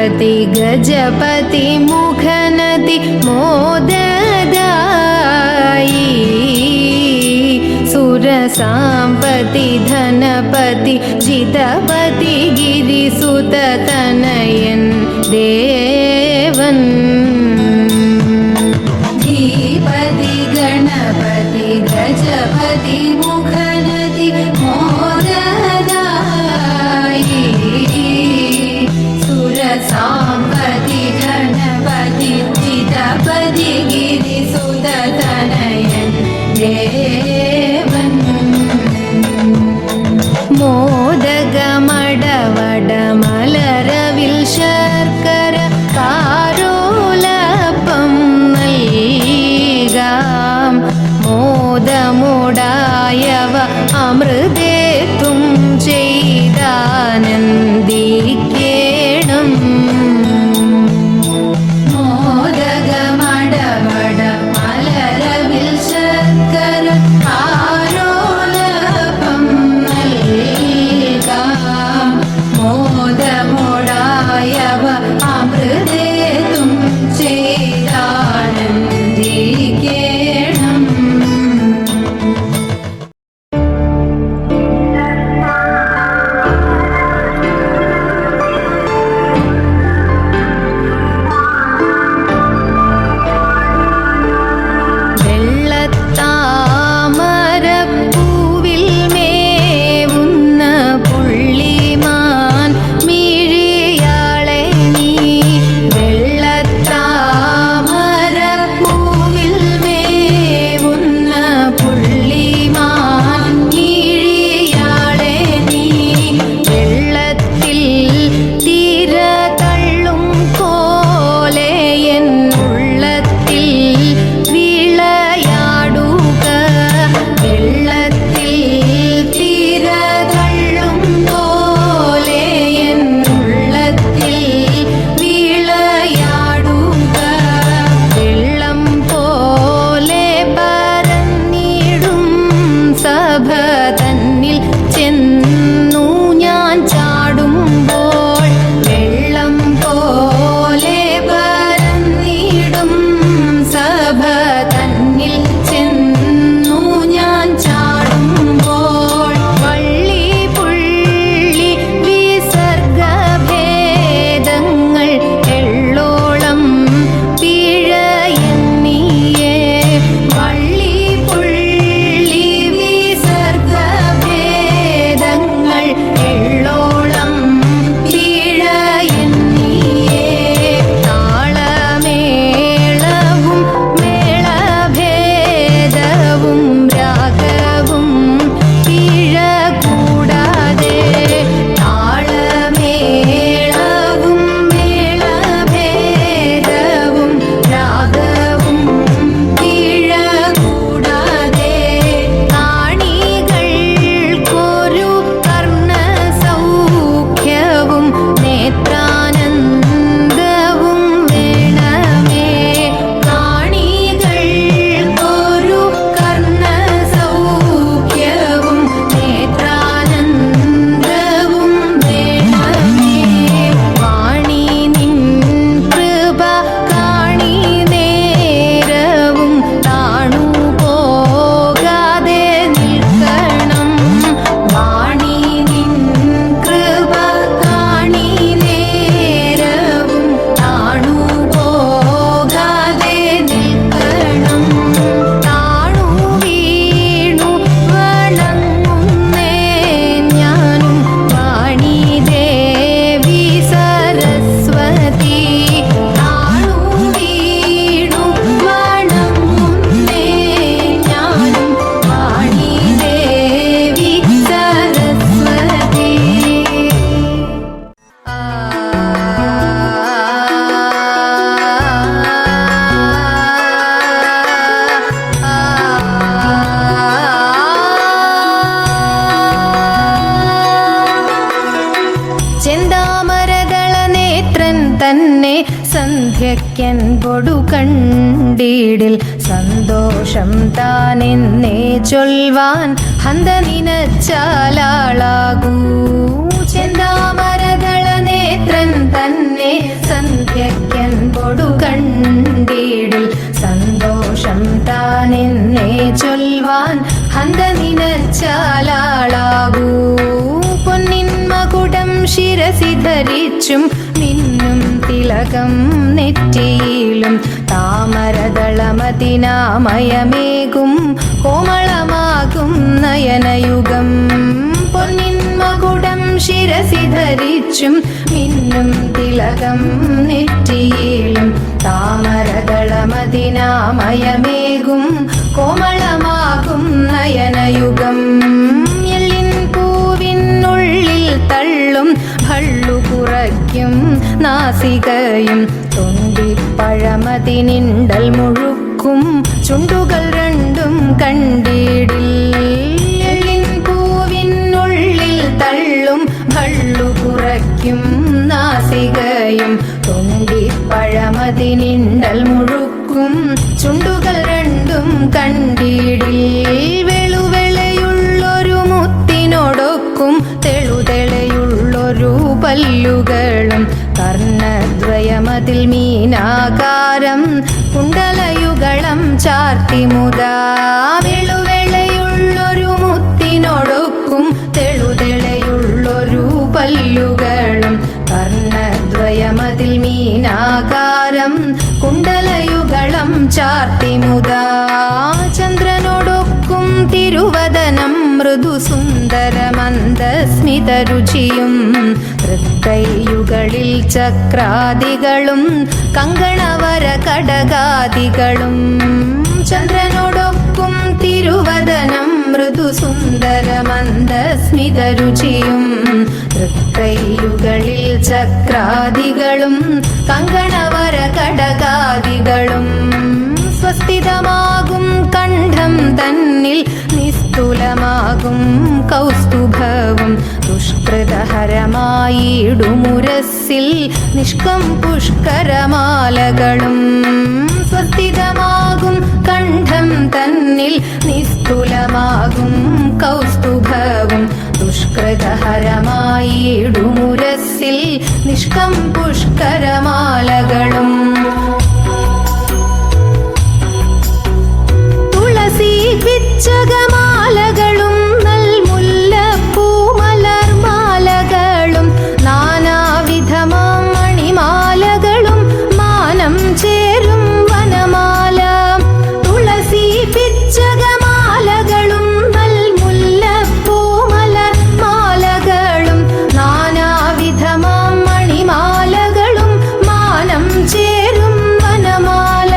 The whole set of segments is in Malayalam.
ശ്രീപതി ഗജപതി മുഖനതി മോദദായി സുരസാംപതി ധനപതി ജിതപതി ഗിരിസുതതനയൻ ദേവൻ ധീപതി ഗണപതി ഗജപതി മുഖനതി മോദദായി സുരസാംപതി ഗണപതി ജിതപതി ഗിരിസുതതനയൻ ദേവൻ മോദകമടവടമലരവിൽ ശർക്കര കാരോലപ്പം നൽകാം മോദമുടായവ അമൃതേത്തും ചെയ്താനന്ദിക്കേണം മോദകമടവടമലരവിൽ ശർക്കര കാരോലപ്പം നൽകാം മോദമുടായവ അമൃതേത്തും ചെയ്താനന്ദിക്കേണം വെള്ളത്താമരപ്പൂവിൽ മേവുന്ന പുള്ളിമാൻ മിഴിയാളെ നീ വെള്ളത്താമരപ്പൂവിൽ മേവുന്ന പുള്ളിമാൻ മിഴിയാളെ നീ വെള്ളത്തിൽ തിര തള്ളും പോലെ എൻ ഉള്ളത്തിൽ വിളയാടുക വെള്ളത്തിൽ തിര തള്ളും പോലെ എൻ ഉള്ളത്തിൽ വിളയാടുക വെള്ളം പോലെ പരന്നിടും സഭ തന്നിൽ ചെന്നു ഞാൻ ചാടുമ്പോൾ വെള്ളം പോലെ പരന്നിടും സഭ തന്നിൽ ചെന്നു ഞാൻ ചാടുമ്പോൾ വള്ളി പുള്ളി വിസർഗഭേദങ്ങൾ എള്ളോളം പിഴയെന്നിയേ വള്ളി പുള്ളി വിസർഗഭേദങ്ങൾ എള്ളോളം പിഴയെന്നിയേ താളമേളവും മേളഭേദവും രാഗവും പിഴ കൂടാതെ താളമേളവും മേളഭേദവും രാഗവും പിഴ കൂടാതെ കാണികൾക്കൊരു കർണസൗഖ്യവും നേത്രാനന്ദവും വേണമേ കാണികൾക്കൊരു കർണസൗഖ്യവും നേത്രാനന്ദവും വേണമേ വാണി നിൻ കൃപ കാണി നേരവും താണു പോകാതെ നിൽക്കണം വാണി നിൻ കൃപ കാണി നേരവും താണു പോകാതെ നിൽക്കണം താണു വീണു വണങ്ങുന്നേ ഞാനും വാണി ദേവി സരസ്വതി താണു വീണു വണങ്ങുന്നേ ഞാനും വാണി ദേവി സരസ്വതി ചെന്താമരദള നേത്രൻ തന്നെ സന്ധ്യയ്ക്കൻപൊടു കണ്ടിടിൽ സന്തോഷം താനെന്നേ ചൊൽവാൻ ഹന്ത നിനച്ചാലാളാകൂ ചെന്താമരദള നേത്ര നേത്രൻ തന്നെ സന്ധ്യയ്ക്കൻപൊടു കണ്ടീടിൽ സന്തോഷം താനെന്നെ ചൊൽവാൻ ഹന്ത നിനച്ചാലാളാകൂ. പൊന്നിൻ മകുടം ശിരസി ധരിച്ചും മിന്നും തിലകം നെറ്റിയിലും താമരദളമതിനാമയമേകും കോമളമാകും നയനയുഗം. പൊന്നിൻ മകുടം ശിരസി ധരിച്ചും മിന്നും തിലകം നെറ്റിയിലും താമരദളമതിനാമയമേകും കോമളമാകും നയനയുഗം. എള്ളിൻ പൂവിനുള്ളിൽ തള്ളും ഭള്ളു കുറയ്ക്കും നാസികയും തൊണ്ടിപ്പഴമതിനിണ്ടൽ മുഴുക്കും ചുണ്ടുകൾ രണ്ടും കണ്ടിടിൽ. എള്ളിൻ പൂവിനുള്ളിൽ തള്ളും ഭള്ളു കുറയ്ക്കും നാസികയും തൊണ്ടിപ്പഴമതിനിണ്ടൽ മുഴുക്കും ചുണ്ടുകൾ രണ്ടും കണ്ടിടിൽ. വെളുവെളയുള്ളൊരു മുത്തിനോടൊക്കും തെളുതെളയുള്ളൊരു പല്ലുകളും കർണദ്വയമതിൽ മീനാകാരം കുണ്ടലയുഗളം ചാർത്തിമുതാ. വെളുവെളയുള്ളൊരു മുത്തിനോടൊക്കും തെളുതെളയുള്ളൊരു പല്ലുകളും കർണദ്വയമതിൽ മീനാകാരം കുണ്ടലയുഗളം ചാർത്തിമുതാ. ചന്ദ്രനോടൊക്കും തിരുവദനം മൃദുസുന്ദരമന്ദസ്മിതരുചിയും തൃക്കൈയുകളിൽ ചക്രാദികളും കങ്കണവര കടകാദികളും. ചന്ദ്രനോടൊക്കും തിരുവദനം മൃദുസുന്ദരമന്ദസ്മിതരുചിയും തൃക്കൈയുകളിൽ ചക്രാദികളും കങ്കണവര കടകാദികളും. സ്വസ്ഥിതമാകും കണ്ഠം തന്നിൽ നിസ്തുലമാകും കൗസ്തുഭവും ദുഷ്കൃതഹരമായിടുമുരസ്സിൽ നിഷ്കം പുഷ്കരമാലകളും. സ്വസ്ഥിതമാകും കണ്ഠം തന്നിൽ നിസ്തുലമാകും കൗസ്തുഭവും ദുഷ്കൃതഹരമായിടുമുരസ്സിൽ നിഷ്കം പുഷ്കരമാലകളും. തുളസി പിച്ചകമാലകളും നൽമുല്ലപ്പൂമലർമാലകളും നാനാവിധമാം മണിമാലകളും മാനം ചേരും വനമാല. തുളസി പിച്ചകമാലകളും നൽമുല്ലപ്പൂമലർമാലകളും നാനാവിധമാം മണിമാലകളും മാനം ചേരും വനമാല.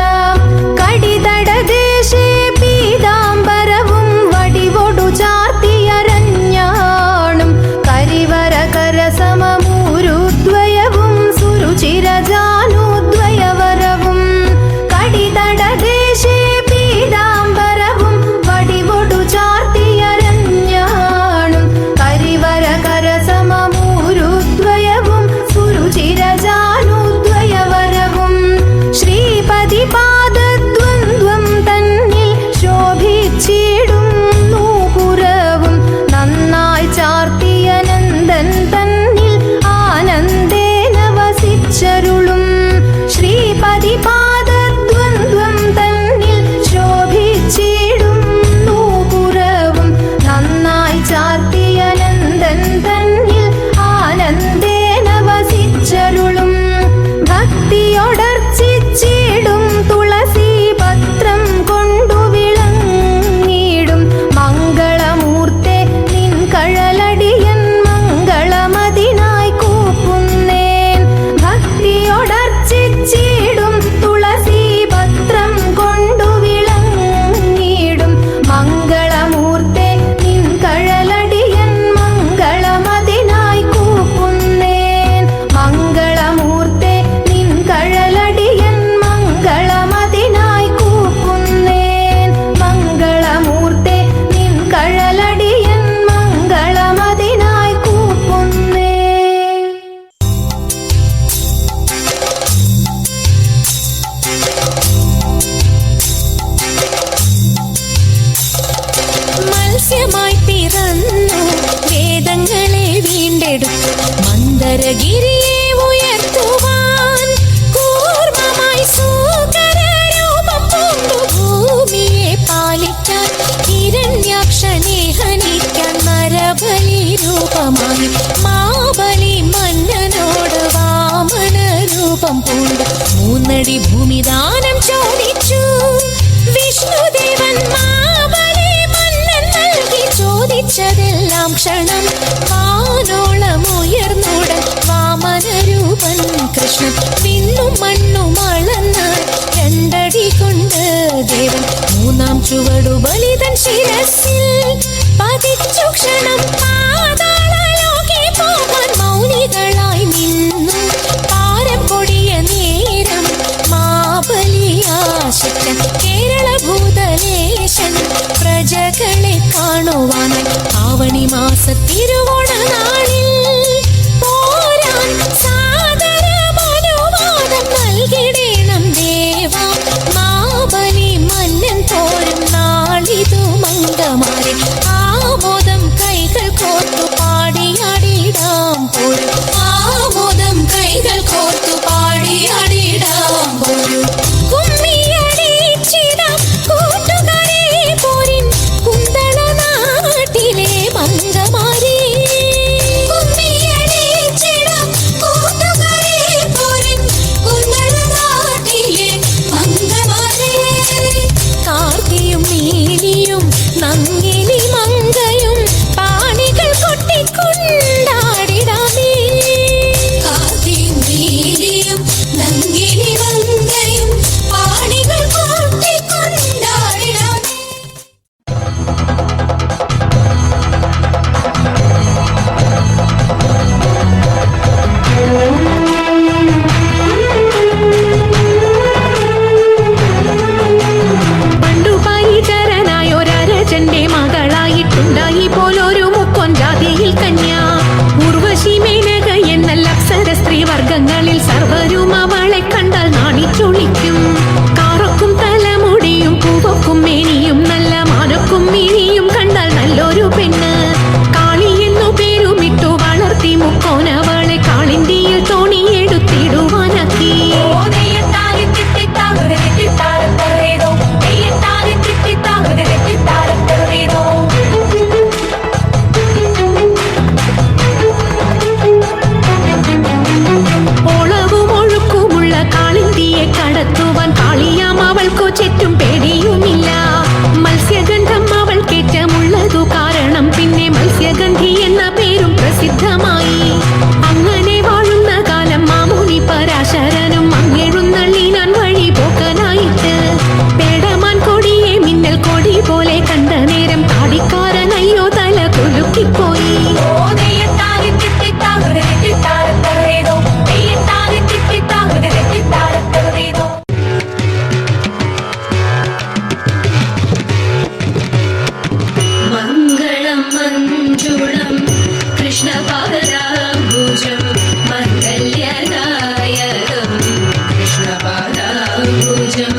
കടിതടദേശേ പീതാംബരവും വടിവൊടു ചാർത്തിയരഞ്ഞാണും കരിവരകര സമമൂരുദ്വയവും സുരുചിരജാനുദ്വയവരവും. കടിതടദേശേ പീതാംബരവും വടിവൊടു ചാർത്തിയരഞ്ഞാണും കരിവരകര സമമൂരുദ്വയവും സുരുചിരജാനുദ്വയവരവും. ശ്രീപതി പാദദ്വന്ദ്വം തന്നിൽ ശോഭിച്ചിടും നൂപുരവും നന്നായി ചാർത്തിയ നന്ദൻ തന്നിൽ ആനന്ദേന വസിച്ചരുളും. ശ്രീപതി പാദദ്വന്ദ്വം തന്നിൽ ശോഭിച്ചിടും നൂപുരവും നന്നായി ചാർത്തിയ നന്ദൻ തന്നിൽ ആനന്ദേന വസിച്ചരുളും. ഭക്തിയോടർച്ചിച്ചിടും തുളസി പത്രം കൊണ്ടു വിളങ്ങിടും മംഗളമൂർത്തെ നിൻ കഴലടിയൻ മംഗളമതിനായി കൂപ്പുന്നേൻ. ഭക്തിയോടർച്ചിച്ചിടും തുളസി പത്രം കൊണ്ടു വിളങ്ങിടും മംഗളമൂർത്തെ നിൻ കഴലടിയൻ മംഗളമതിനായി കൂപ്പുന്നേൻ. മംഗളമൂർത്തെ നിൻ കഴലടിയൻ മംഗളമതിനായി കൂപ്പുന്നേൻ. മംഗളമൂർത്തെ നിൻ കഴലടിയൻ മംഗളമതിനായി കൂപ്പുന്നേൻ. മത്സ്യമായി പിറന്നു വേദങ്ങളെ വീണ്ടെടുത്തു മന്ദരഗിരിയെ ഒന്നടി ഭൂമിദാനം ചോദിച്ചു വിഷ്ണുദേവൻ മാബലി മന്നൻ നൽകി ചോദിച്ചതെല്ലാം ക്ഷണം വാനോളമുയർന്നുടൻ വാമനരൂപൻ കൃഷ്ണൻ വിണ്ണും മണ്ണും അളന്ന് രണ്ടടി കൊണ്ട് ദേവൻ മൂന്നാം ചുവടു ബലിതൻ ശിരസിൽ പതിച്ചു ക്ഷണം പാതാളലോകെ പോകാൻ മൗനികളായി നിന്നു പാരം പൊടിയ നേരം മാബലിയാശിക്കൻ കേരള ഭൂതലേശൻ പ്രജകളെ കാണുവാനായി ആവണി മാസ തിരുവോണ നാളിൽ പോരാൻ സാദരമനുവാദം നൽകിടേണം ദേവ മാബലി മന്നൻ പോരും നാളിതു മംഗമാരെ ആമോദം കൈകൾ കോർത്തു പാടിയാടിടാം പോരും ആമോദം കൈകൾ കോർത്തു പാടിയാടിടാം പോരും കുമ്മിയടിച്ചിടാം കൂട്ടുകാരെ പോരിൻ കുന്തള നാട്ടിലെ മംഗമാരെ കുമ്മിയടിച്ചിടാം കൂട്ടുകാരെ പോരിൻ കുന്തള നാട്ടിലെ മംഗമാരെ കാർത്തിയും നീലിയും നങ്ങിനി മങ്കയും പാണികൾ കൊട്ടിക്കൊണ്ടാടിടാമേ കാർത്തിയും നീലിയും നങ്ങിനി മങ്കയും പാണികൾ കൊട്ടിക്കൊണ്ടാടിടാമേ. പണ്ടു പരിചരനായൊരരജന്റെ മകളായിട്ടുണ്ടായി പോലൊരു മുക്കൊൻ ജാതിയിൽ കന്യ ഉർവശി മേനക എന്നല്ല അപ്സര സ്ത്രീ വർഗങ്ങളിൽ സർവരും അവളെ കണ്ടാൽ നാണിച്ചൊളിക്കും കാറൊക്കും തലമുടിയും പൂവൊക്കും മേനിയും നല്ല മാനൊക്കും മിഴിയും കണ്ടാൽ നല്ലൊരു പെണ്ണ് കാളി എന്നു പേരുമിട്ടു വളർത്തി മുക്കോനവളെ കാളിന്തിയിൽ തോണിയെടുത്തിടുവാനാക്കി ഓളവും ഒഴുക്കുമുള്ള കാളിന്തിയെ കടത്തുവാൻ കാളിയാം അവൾക്കു ചുറ്റും പേടിയുമില്ല മത്സ്യഗന്ധം അവൾക്കേറ്റമുള്ളതു കാരണം പിന്നെ മത്സ്യഗന്ധി എന്ന പേരും പ്രസിദ്ധമായി അങ്ങനെ വാഴുന്ന കാലം മാമുനി പരാശരനും അങ്ങെഴുന്നള്ളിനാൻ വഴി പോക്കനായിട്ട് പേടമാൻ കൊടിയെ മിന്നൽ കൊടി പോലെ കണ്ട നേരം താടിക്കാരനയ്യോ തല കുലുക്കിപ്പോയി മംഗളം മഞ്ജുളം കൃഷ്ണപാദാംബുജം മംഗല്യദായകം കൃഷ്ണപാദാംബുജം